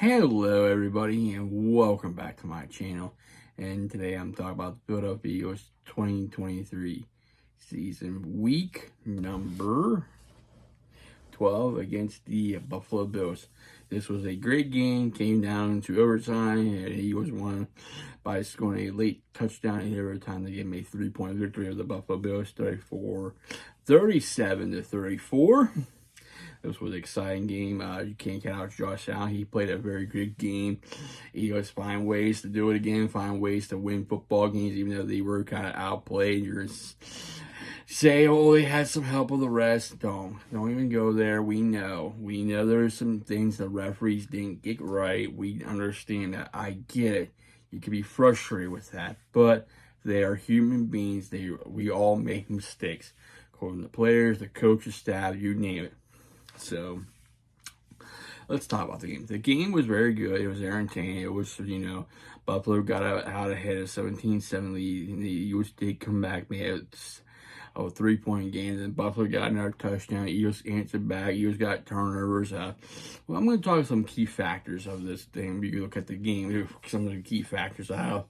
Hello everybody and welcome back to my channel, and today I'm talking about the Philadelphia Eagles 2023 season week number 12 against the Buffalo Bills. This was a great game, came down to overtime, and the Eagles won by scoring a late touchdown in overtime to give them a 3-point victory of the Buffalo Bills, 37-34. This was an exciting game. You can't count out Josh Allen. He played a very good game. Eagles find ways to do it again, find ways to win football games, even though they were kind of outplayed. You're say, oh, they had some help of the rest. Don't even go there. We know there's some things the referees didn't get right. We understand that. I get it. You can be frustrated with that, but they are human beings. We all make mistakes, according to the players, the coaches, staff, you name it. So let's talk about the game. The game was very good. It was entertaining. It was, Buffalo got out ahead of 17-7 lead, and the Eagles did come back. They had a 3-point game. Then Buffalo got another touchdown. Eagles answered back. Eagles got turnovers. Well, I'm going to talk some key factors of this thing. You can look at the game. Some of the key factors of how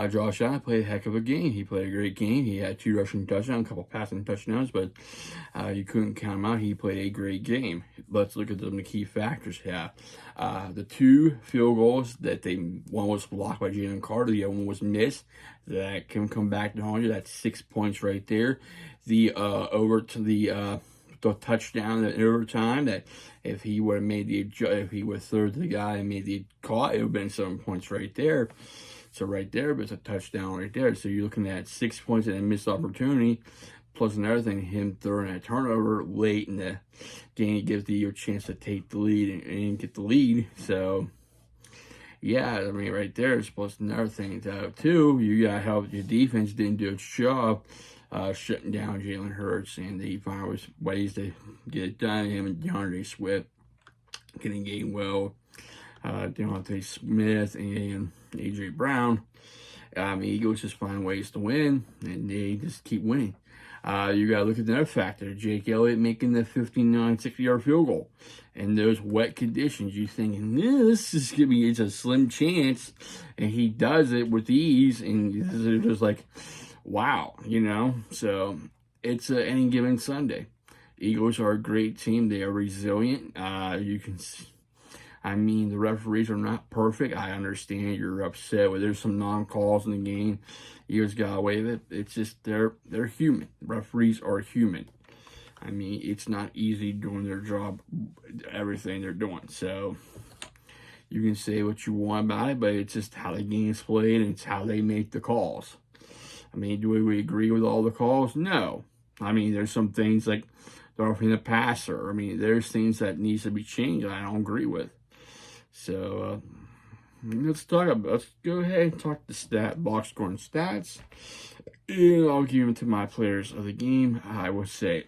Josh Allen played a heck of a game. He played a great game. He had 2 rushing touchdowns, a couple passing touchdowns, but you couldn't count him out. He played a great game. Let's look at some of the key factors here. The 2 field goals that one was blocked by Jalen Carter, the other one was missed. That can come back to 100. That's 6 points right there. The touchdown in overtime, that if he would have made if he would have thrown to the guy and made the call, it would have been 7 points right there. So right there, but it's a touchdown right there. So you're looking at 6 points and a missed opportunity. Plus another thing, him throwing a turnover late in the game gives you a chance to take the lead and get the lead. So yeah, I mean, right there is plus another thing too. You got to help your defense didn't do its job shutting down Jalen Hurts, and they found ways to get it done. Him and DeAndre Swift getting Gainwell, Devontae Smith, and A.J. Brown. Eagles just find ways to win, and they just keep winning. You got to look at another factor. Jake Elliott making the 59-60-yard field goal. In those wet conditions, you thinking, this is going to be a slim chance. And he does it with ease. And you're just like, wow, So it's any given Sunday. Eagles are a great team. They are resilient. You can see. The referees are not perfect. I understand you're upset. There's some non-calls in the game. Eagles got away with it. It's just they're human. Referees are human. It's not easy doing their job, everything they're doing. So you can say what you want about it, but it's just how the game's played, and it's how they make the calls. Do we agree with all the calls? No. There's some things like roughing the passer. There's things that needs to be changed I don't agree with. So let's go ahead and talk the box score and stats. And I'll give them to my players of the game. I would say,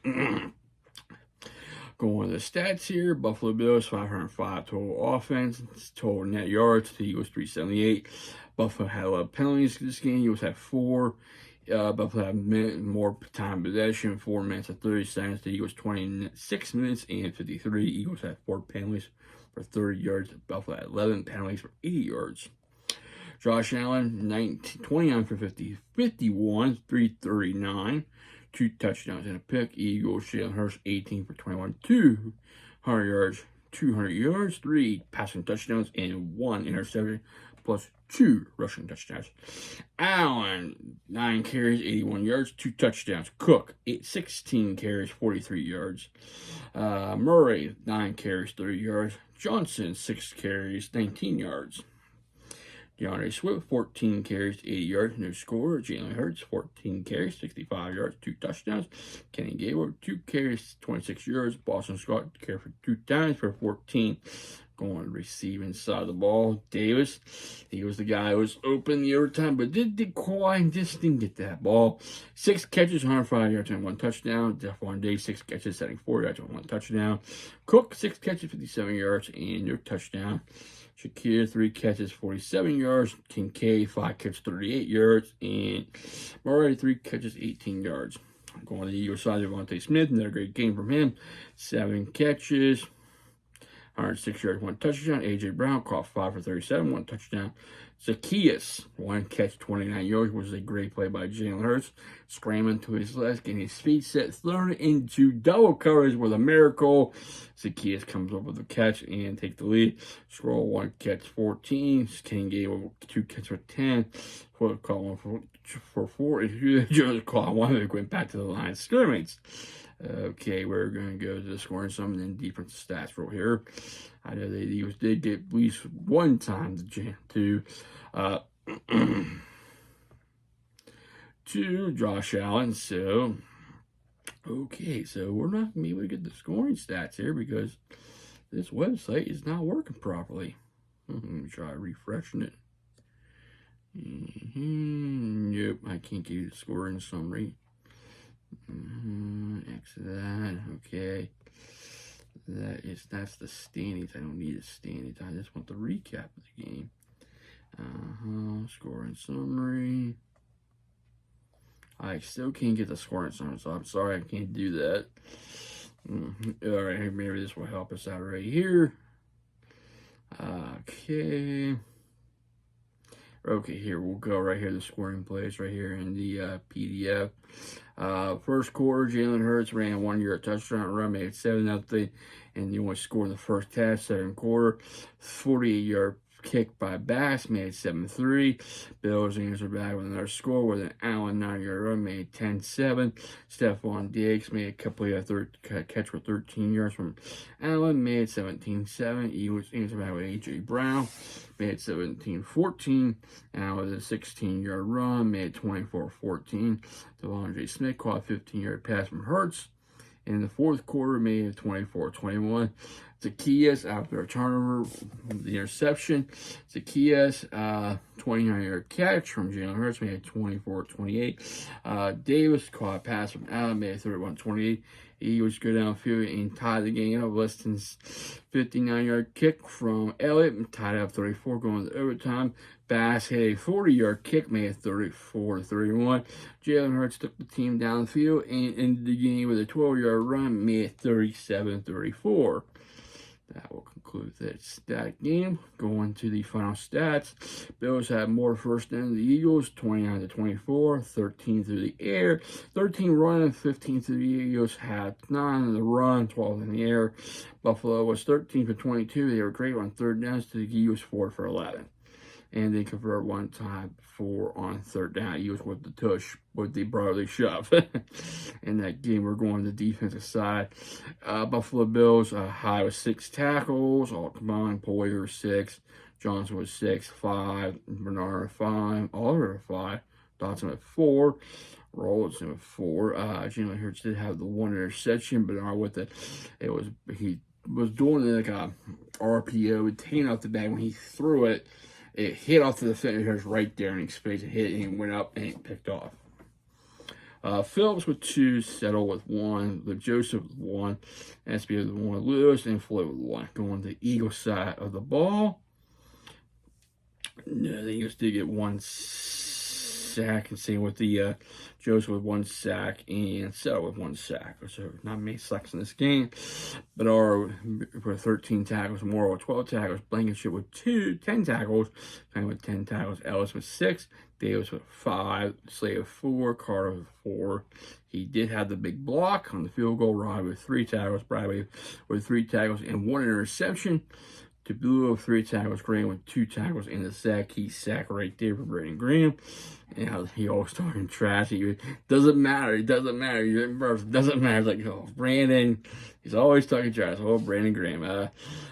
going to the stats here, Buffalo Bills, 505 total offense, total net yards, the Eagles 378. Buffalo had 11 penalties this game. Eagles had 4. Buffalo had more time possession, 4 minutes and 30 seconds. The Eagles 26 minutes and 53. Eagles had 4 penalties for 30 yards. Buffalo had 11 penalties for 80 yards. Josh Allen, 29 for 50, 51, 339, 2 touchdowns and a pick. Eagles, Jalen Hurts, 18 for 21, 200 yards, 3 passing touchdowns, and 1 interception, plus 2 rushing touchdowns. Allen, 9 carries, 81 yards, 2 touchdowns. Cook, 16 carries, 43 yards. Murray, 9 carries, 30 yards. Johnson, 6 carries, 19 yards. DeAndre Swift, 14 carries, 80 yards, no score. Jalen Hurts, 14 carries, 65 yards, 2 touchdowns. Kenny Gaylord, 2 carries, 26 yards. Boston Scott carried for 2 times for 14. Going to receive inside the ball. Davis, he was the guy who was open the overtime, but just didn't get that ball. 6 catches, 105 yards, and 1 touchdown. Stephon Diggs, 6 catches, 74 yards, and 1 touchdown. Cook, 6 catches, 57 yards, and no touchdown. Shakir, 3 catches, 47 yards. Kincaid, 5 catches, 38 yards. And Murray, 3 catches, 18 yards. Going to the Eagles side, Devontae Smith, another great game from him. 7 catches, 106 yards, 1 touchdown. A.J. Brown caught 5 for 37, 1 touchdown. Zacchaeus, 1 catch, 29 yards, was a great play by Jalen Hurts. Scrambling to his left, getting his feet set, throwing it into double coverage with a miracle. Zacchaeus comes up with a catch and take the lead. Scroll 1 catch, 14. King gave 2 catches for 10. Call 1 for 4. Just call 1. Went back to the line of scrimmage. Okay, we're going to go to the scoring sum and then defensive stats real here. I know they did get at least one time to Josh Allen. So, okay, so we're not going to be able to get the scoring stats here because this website is not working properly. Let me try refreshing it. Nope, I can't give you the scoring summary. Exit that. Okay. That's the standings. I don't need the standings. I just want the recap of the game. Scoring summary. I still can't get the scoring summary, so I'm sorry I can't do that. Alright, maybe this will help us out right here. Okay, here we'll go right here, the scoring plays right here in the PDF. First quarter, Jalen Hurts ran a 1-yard touchdown run, made it 7-0, and the only score in the first half. Second quarter, 48-yard kick by Bass, made it 7-3. Bills answered back with another score with an Allen 9-yard run, made it 10-7. Stephon Diggs made a couple of catch for 13 yards from Allen, made it 17-7. Eagles answered back with A.J. Brown, made it 17-14. Allen with a 16-yard run, made it 24-14. Devondre Smith caught a 15-yard pass from Hurts. In the fourth quarter, made it 24-21. Zacchaeus, after a turnover, the interception. Zacchaeus, 29-yard catch from Jalen Hurts, made it 24-28. Davis caught a pass from Allen, made it 31-28. Eagles go downfield and tie the game up. Liston's 59-yard kick from Elliott, tied up 34, going to overtime. Bass hit a 40-yard kick, made it 34-31. Jalen Hurts took the team downfield and ended the game with a 12-yard run, made it 37-34. That will conclude that game. Going to the final stats. Bills had more first than the Eagles, 29-24, 13 through the air, 13 running, 15 through the Eagles. Had 9 in the run, 12 in the air. Buffalo was 13 for 22. They were great on third downs to the Eagles, 4 for 11. And they convert one time on third down. Eagles with the tush, with the brotherly shove. In that game, we're going to the defensive side. Buffalo Bills, high was 6 tackles, all combined. Poyer 6, Johnson was 6, 5, Bernard 5, Oliver 5, Dotson at 4, Rollinson with 4. Jalen Hurts did have the 1 interception, Bernard with it. He was doing like a RPO, taking off the bag when he threw it. It hit off the defender's right there in his face. It hit and it went up and it picked off. Phillips with 2, Settle with 1, with Joseph with 1, SB with 1, Lewis, and Floyd with 1. Going to the Eagles side of the ball. No, the Eagles did get 1 sack, and same with the Joseph with 1 sack and Settle with 1 sack. So not many sacks in this game. But our for 13 tackles, Morrow with 12 tackles, Blankenship with 10 tackles, Penny with 10 tackles, Ellis with 6, Davis with 5, Slade with 4, Carter with 4. He did have the big block on the field goal. Rod with 3 tackles, Bradley with 3 tackles and 1 interception. Tabula with 3 tackles, Graham with 2 tackles and the sack. He sacked right there for Brandon Graham. And he always talking trash. Doesn't matter. It doesn't matter. It doesn't matter. Like, oh, Brandon. He's always talking trash. Oh, Brandon Graham.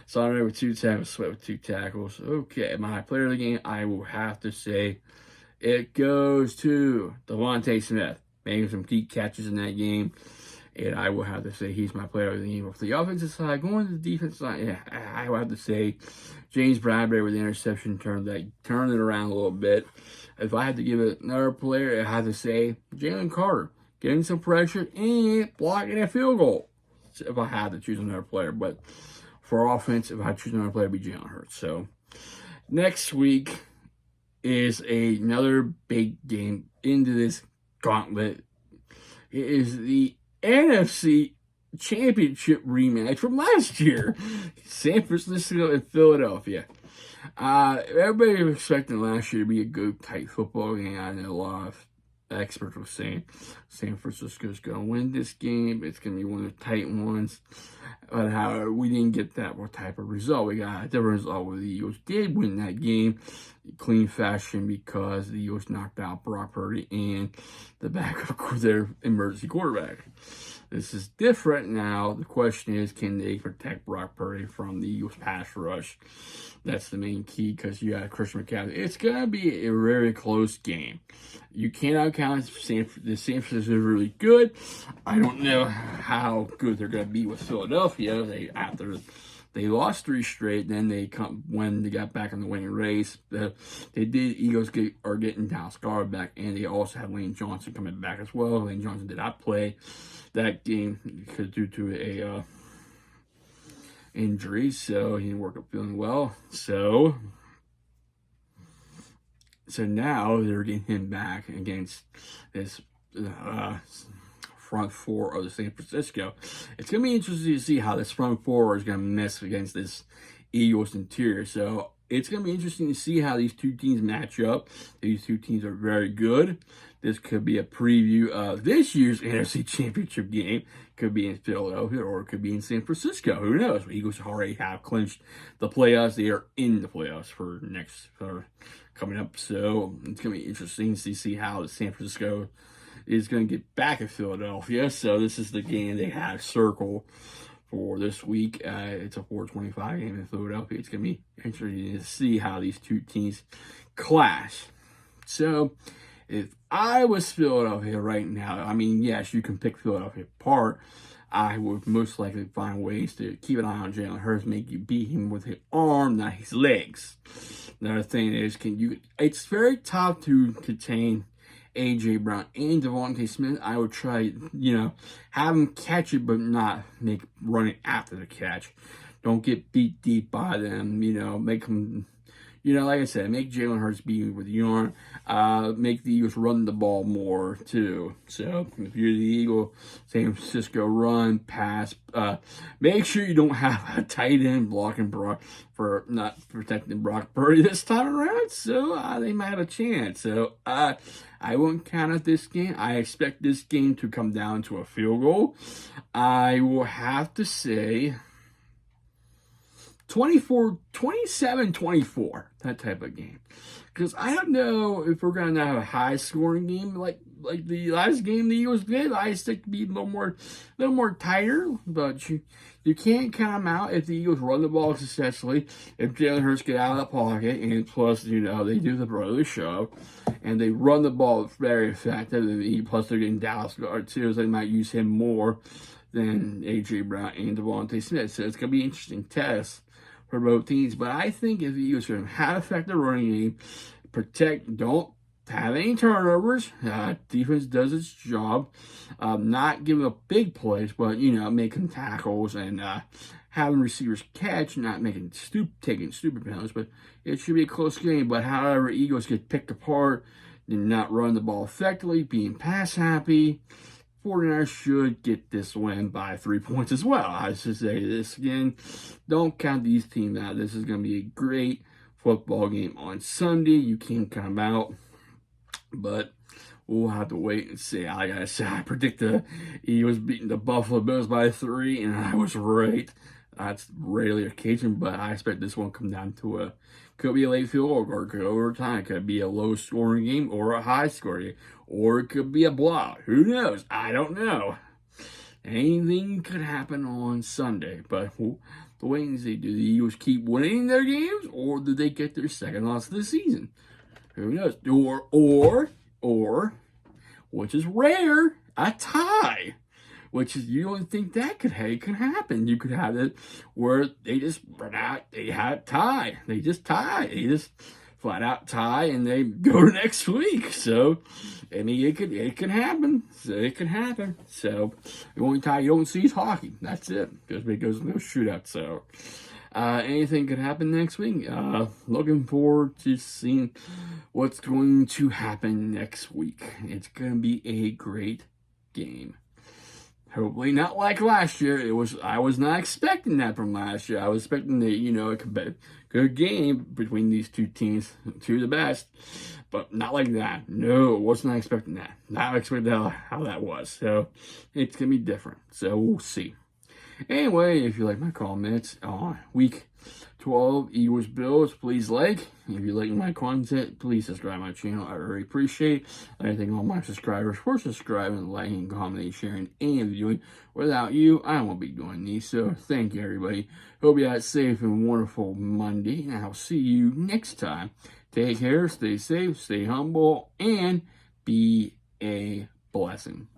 Sonner with 2 tackles, Sweat with 2 tackles. Okay, my player of the game, I will have to say it goes to Devontae Smith. Making some key catches in that game. And I will have to say he's my player of the game. For the offensive side, going to the defensive side, yeah, I will have to say James Bradbury with the interception turned it around a little bit. If I had to give it another player, I have to say Jalen Carter, getting some pressure and blocking a field goal. If I had to choose another player, but for offense, if I choose another player, it'd be Jalen Hurts. So next week is another big game into this gauntlet. It is the NFC championship rematch from last year. San Francisco and Philadelphia. Everybody was expecting last year to be a good, tight football game. I know a lot of experts were saying San Francisco's going to win this game. It's going to be one of the tight ones. But however, we didn't get that type of result. We got a different result where the Eagles did win that game in clean fashion because the Eagles knocked out Brock Purdy and the backup, their emergency quarterback. This is different now. The question is, can they protect Brock Purdy from the Eagles pass rush? That's the main key because you got Christian McCaffrey. It's going to be a very close game. You cannot count the San Francisco is really good. I don't know how good they're going to be with Philadelphia. After they lost 3 straight, then when they got back in the winning race. Eagles are getting Dallas Goedert back, and they also have Lane Johnson coming back as well. Lane Johnson did not play that game due to a injury, so he didn't work up feeling well. So now they're getting him back against this front four of the San Francisco. It's going to be interesting to see how this front four is going to mess against this Eagles interior. So it's going to be interesting to see how these two teams match up. These two teams are very good. This could be a preview of this year's NFC Championship game. Could be in Philadelphia or it could be in San Francisco. Who knows? The Eagles already have clinched the playoffs. They are in the playoffs for coming up. So it's going to be interesting to see how the San Francisco is going to get back at Philadelphia. So this is the game they have circled for this week. It's a 4:25 game in Philadelphia. It's going to be interesting to see how these two teams clash. So if I was Philadelphia right now, I mean, yes, you can pick Philadelphia apart. I would most likely find ways to keep an eye on Jalen Hurts, make you beat him with his arm, not his legs. Another thing is, it's very tough to contain A.J. Brown and Devontae Smith. I would try, have them catch it, but not make running after the catch. Don't get beat deep by them, make them, like I said, make Jalen Hurts beat you with the arm. Make the Eagles run the ball more, too. So, if you're the Eagle, San Francisco run, pass. Make sure you don't have a tight end blocking Brock for not protecting Brock Purdy this time around. So, they might have a chance. So, I won't count out this game. I expect this game to come down to a field goal. I will have to say 27-24, that type of game. Because I don't know if we're going to have a high-scoring game like the last game the Eagles did. I expect to be a little more tighter, but you can't count them out if the Eagles run the ball successfully, if Jalen Hurts get out of the pocket, and plus, they do the brotherly shove, and they run the ball very effectively, plus they're getting Dallas Goedert too, so they might use him more than A.J. Brown and Devontae Smith. So it's going to be an interesting test for both teams. But I think if the Eagles can have effective running game, don't have any turnovers, defense does its job, not giving up big plays, but, making tackles and having receivers catch, not taking stupid penalties, but it should be a close game. But however, Eagles get picked apart, did not run the ball effectively, being pass happy, 49ers should get this win by 3 points as well. I should say this again. Don't count these teams out. This is going to be a great football game on Sunday. You can't come out, but we'll have to wait and see. Like I said, I predict the Eagles beating the Buffalo Bills by 3, and I was right. That's rarely occasion, but I expect this one to come down to could be a late field goal, or could overtime. It could be a low-scoring game or a high-scoring game, or it could be a blowout. Who knows? I don't know. Anything could happen on Sunday, but we'll wait and see. Do the Eagles keep winning their games, or do they get their second loss of the season? Who knows? Or, which is rare, a tie. Which is, you don't think that could happen. You could have it where they just they had tie. They just tie. They just flat out tie and they go to next week. So, I mean, it can happen. So it can happen. So, the only tie you don't see is hockey. That's it. Because no shootout. So, anything could happen next week. Looking forward to seeing what's going to happen next week. It's going to be a great game. Hopefully not like last year. I was not expecting that from last year. I was expecting a good game between these two teams, two of the best, but not like that. No, was not expecting that. Not expecting how that was. So it's gonna be different. So we'll see. Anyway, if you like my comments on week 12 Eagles Bills, please like. If you like my content, please subscribe to my channel. I really appreciate it. I thank all my subscribers for subscribing, liking, commenting, sharing, and viewing. Without you, I won't be doing these. So thank you, everybody. Hope you had a safe and wonderful Monday, and I'll see you next time. Take care, stay safe, stay humble, and be a blessing.